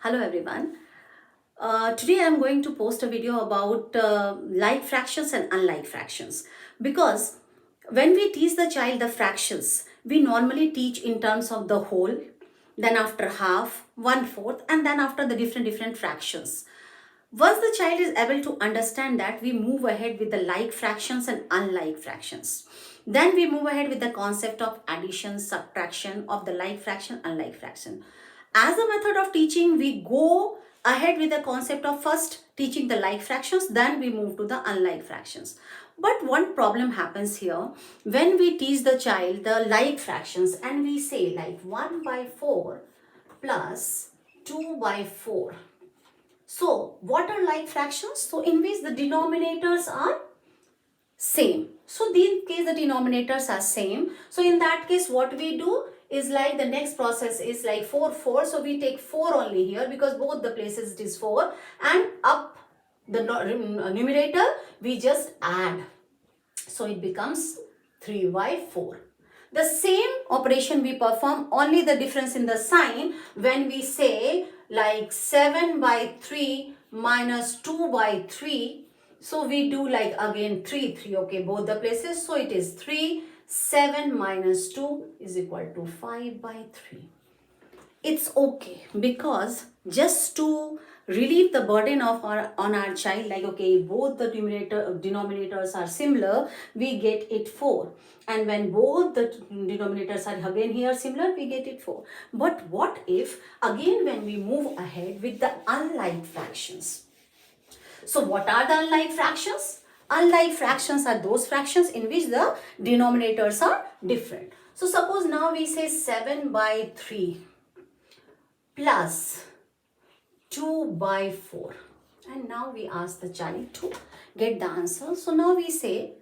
Hello everyone. Today I'm going to post a video about like fractions and unlike fractions, because when we teach the child the fractions, we normally teach in terms of the whole, then after half, one fourth, and then after the different fractions. Once the child is able to understand that, we move ahead with the like fractions and unlike fractions. Then we move ahead with the concept of addition, subtraction of the like fraction, unlike fraction. As a method of teaching, we go ahead with the concept of first teaching the like fractions, then we move to the unlike fractions. But one problem happens here when we teach the child the like fractions and we say like 1 by 4 plus 2 by 4. So, what are like fractions? So, in which the denominators are same. So, in case the denominators are same, so in that case, what we do is like the next process is like 4, 4. So, we take 4 only here because both the places it is 4, and up the numerator, we just add. So, it becomes 3 by 4. The same operation we perform, only the difference in the sign when we say like 7 by 3 minus 2 by 3. So we do like again 3, 3, okay, both the places. So it is 3, 7 minus 2 is equal to 5 by 3. It's okay because just to relieve the burden of on our child, like okay, both the denominators are similar, we get it 4, and when both the denominators are again here similar, we get it 4. But what if again when we move ahead with the unlike fractions? So what are the unlike fractions? Unlike fractions are those fractions in which the denominators are different. So suppose now we say 7 by 3 plus 2 by 4, and now we ask the child to get the answer. So now we say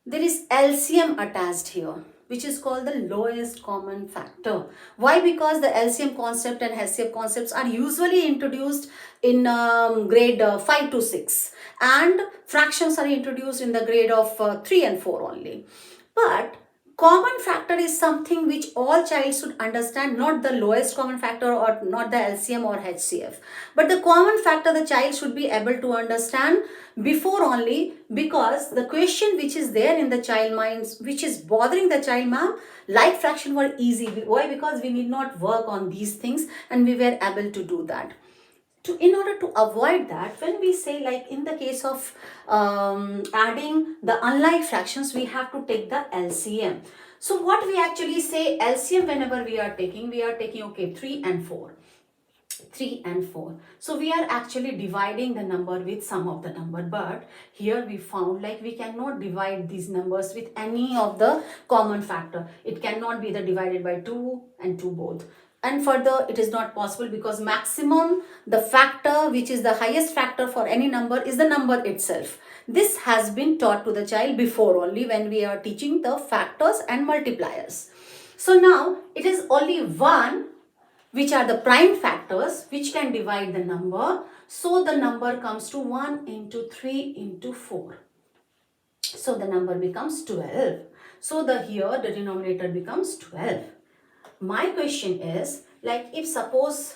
there is LCM attached here, which is called the lowest common factor. Why? Because the LCM concept and HCF concepts are usually introduced in grade 5 to 6, and fractions are introduced in the grade of 3 and 4 only. But common factor is something which all child should understand, not the lowest common factor or not the LCM or HCF. But the common factor the child should be able to understand before only, because the question which is there in the child minds, which is bothering the child, ma'am, like fraction were easy. Why? Because we need not work on these things and we were able to do that. In order to avoid that, when we say like in the case of adding the unlike fractions, we have to take the LCM. So what we actually say LCM whenever we are taking okay, 3 and 4. 3 and 4. So we are actually dividing the number with sum of the number, but here we found like we cannot divide these numbers with any of the common factor. It cannot be the divided by 2 and 2 both. And further, it is not possible because maximum, the factor which is the highest factor for any number is the number itself. This has been taught to the child before only when we are teaching the factors and multipliers. So now it is only 1 which are the prime factors which can divide the number. So the number comes to 1 into 3 into 4. So the number becomes 12. So here the denominator becomes 12. My question is, like if suppose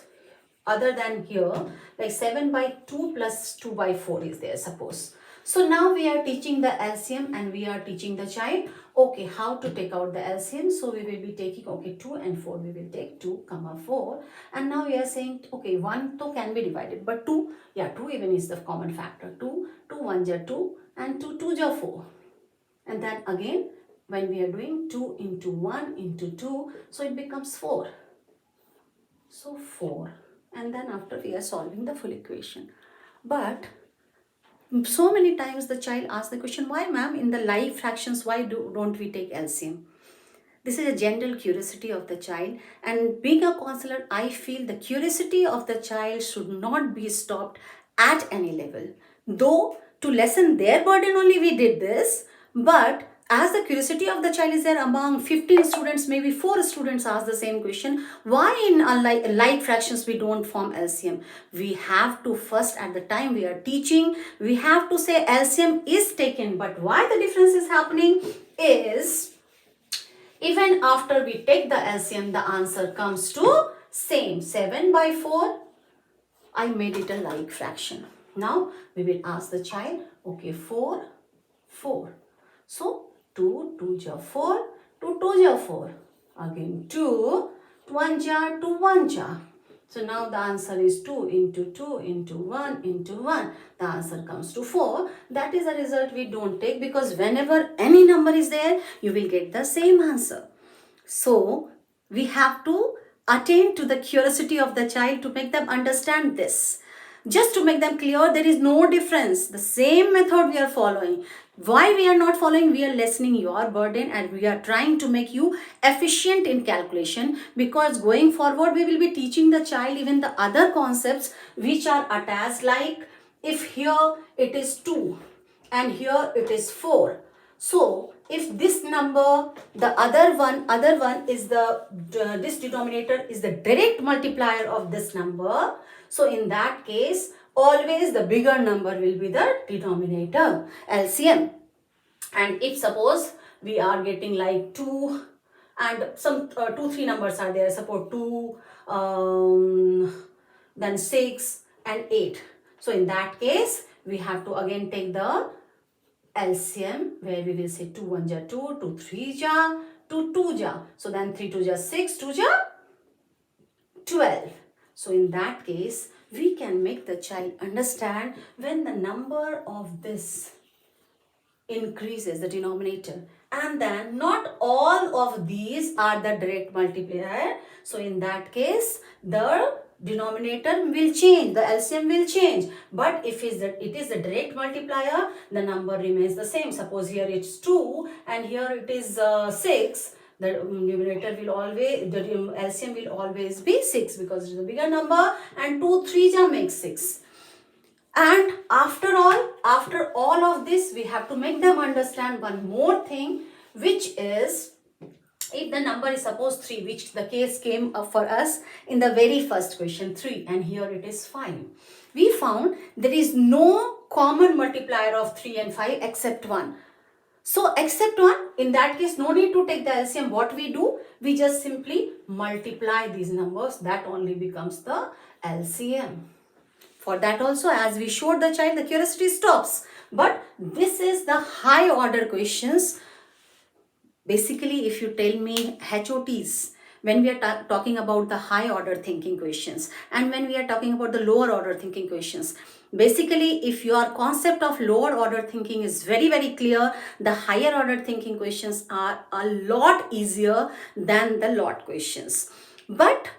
other than here, like 7 by 2 plus 2 by 4 is there, suppose. So now we are teaching the LCM and we are teaching the child, okay, how to take out the LCM. So we will be taking, okay, 2 and 4, we will take 2 comma 4. And now we are saying, okay, 1 to can be divided, but 2, yeah, 2 even is the common factor. 2, 2 1 ja 2 and 2 2 ja 4. And then again, when we are doing 2 into 1 into 2, so it becomes 4. So 4. And then after we are solving the full equation. But so many times the child asks the question, why ma'am in the like fractions, why don't we take LCM? This is a general curiosity of the child, and being a counselor, I feel the curiosity of the child should not be stopped at any level. Though to lessen their burden only we did this, but as the curiosity of the child is there, among 15 students, maybe 4 students ask the same question, why in like fractions we don't form LCM? We have to first, at the time we are teaching, we have to say LCM is taken, but why the difference is happening is, even after we take the LCM, the answer comes to same, 7 by 4 I made it a like fraction. Now we will ask the child, okay, 4, 4. So 2, 2 ja 4, 2, 2 ja 4. Again 2, 1 ja 2, 1 ja. So now the answer is 2 into 2 into 1 into 1. The answer comes to 4. That is a result we don't take, because whenever any number is there, you will get the same answer. So we have to attain to the curiosity of the child to make them understand this. Just to make them clear, there is no difference. The same method we are following. Why we are not following? We are lessening your burden and we are trying to make you efficient in calculation, because going forward we will be teaching the child even the other concepts which are attached, like if here it is 2 and here it is 4. So if this number, the other one is this denominator is the direct multiplier of this number. So in that case, always the bigger number will be the denominator, LCM. And if suppose we are getting like 2 and some 2-3 numbers are there, suppose 2, then 6 and 8. So in that case, we have to again take the LCM, where we will say 2 1 ja 2, 2 3 ja, 2 2 ja. So then 3 2 ja 6, 2 ja 12. So in that case, we can make the child understand when the number of this increases, the denominator, and then not all of these are the direct multiplier. So in that case, the denominator will change, the LCM will change. But if it is the direct multiplier, the number remains the same. Suppose here it's 2 and here it is 6. The numerator will always, the LCM will always be 6, because it's a bigger number, and 2 3 ja makes 6. And after all of this, we have to make them understand one more thing, which is, if the number is suppose 3, which the case came up for us in the very first question, 3, and here it is 5. We found there is no common multiplier of 3 and 5 except 1. So except 1, in that case, no need to take the LCM. What we do? We just simply multiply these numbers. That only becomes the LCM. For that also, as we showed the child, the curiosity stops. But this is the high order questions. Basically, if you tell me HOTs, when we are talking about the high order thinking questions, and when we are talking about the lower order thinking questions, basically, if your concept of lower order thinking is very, very clear, the higher order thinking questions are a lot easier than the lot questions. But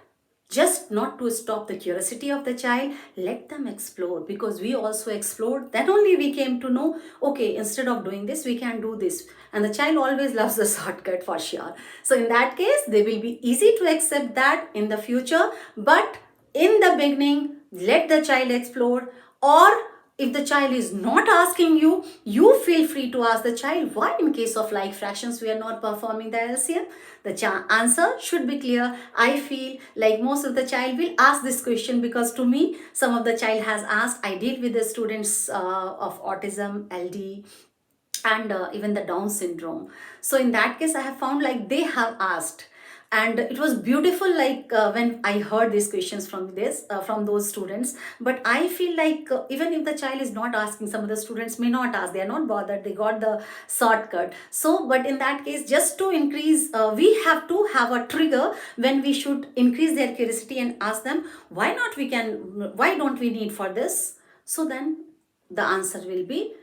just not to stop the curiosity of the child, let them explore, because we also explored. That only we came to know, okay, instead of doing this, we can do this. And the child always loves the shortcut for sure. So in that case, they will be easy to accept that in the future. But in the beginning, let the child explore. Or if the child is not asking you, you feel free to ask the child, why in case of like fractions we are not performing the LCM? The answer should be clear. I feel like most of the child will ask this question, because to me, some of the child has asked. I deal with the students of autism, LD, and even the Down syndrome. So in that case, I have found like they have asked. And it was beautiful, like when I heard these questions from those students. But I feel like even if the child is not asking, some of the students may not ask, they are not bothered, they got the shortcut. So but in that case, just to increase, we have to have a trigger when we should increase their curiosity and ask them, why don't we need for this? So then the answer will be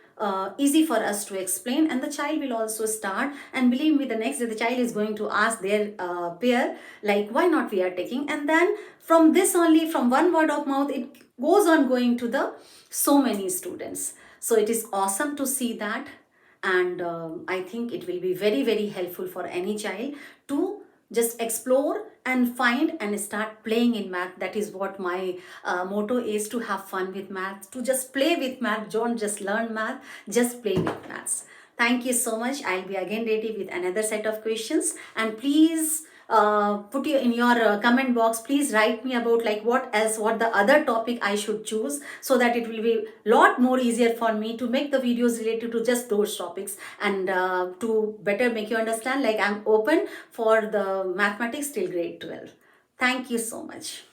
easy for us to explain, and the child will also start. And believe me, the next day the child is going to ask their peer, like, why not we are taking? And then from this only, from one word of mouth, it goes on going to the so many students. So it is awesome to see that. And I think it will be very, very helpful for any child to just explore and find and start playing in math. That is what my motto is, to have fun with math, to just play with math. Don't just learn math, just play with maths. Thank you so much. I'll be again ready with another set of questions. And please put you in your comment box, please write me about like what the other topic I should choose, so that it will be lot more easier for me to make the videos related to just those topics, and to better make you understand, like I'm open for the mathematics till grade 12. Thank you so much.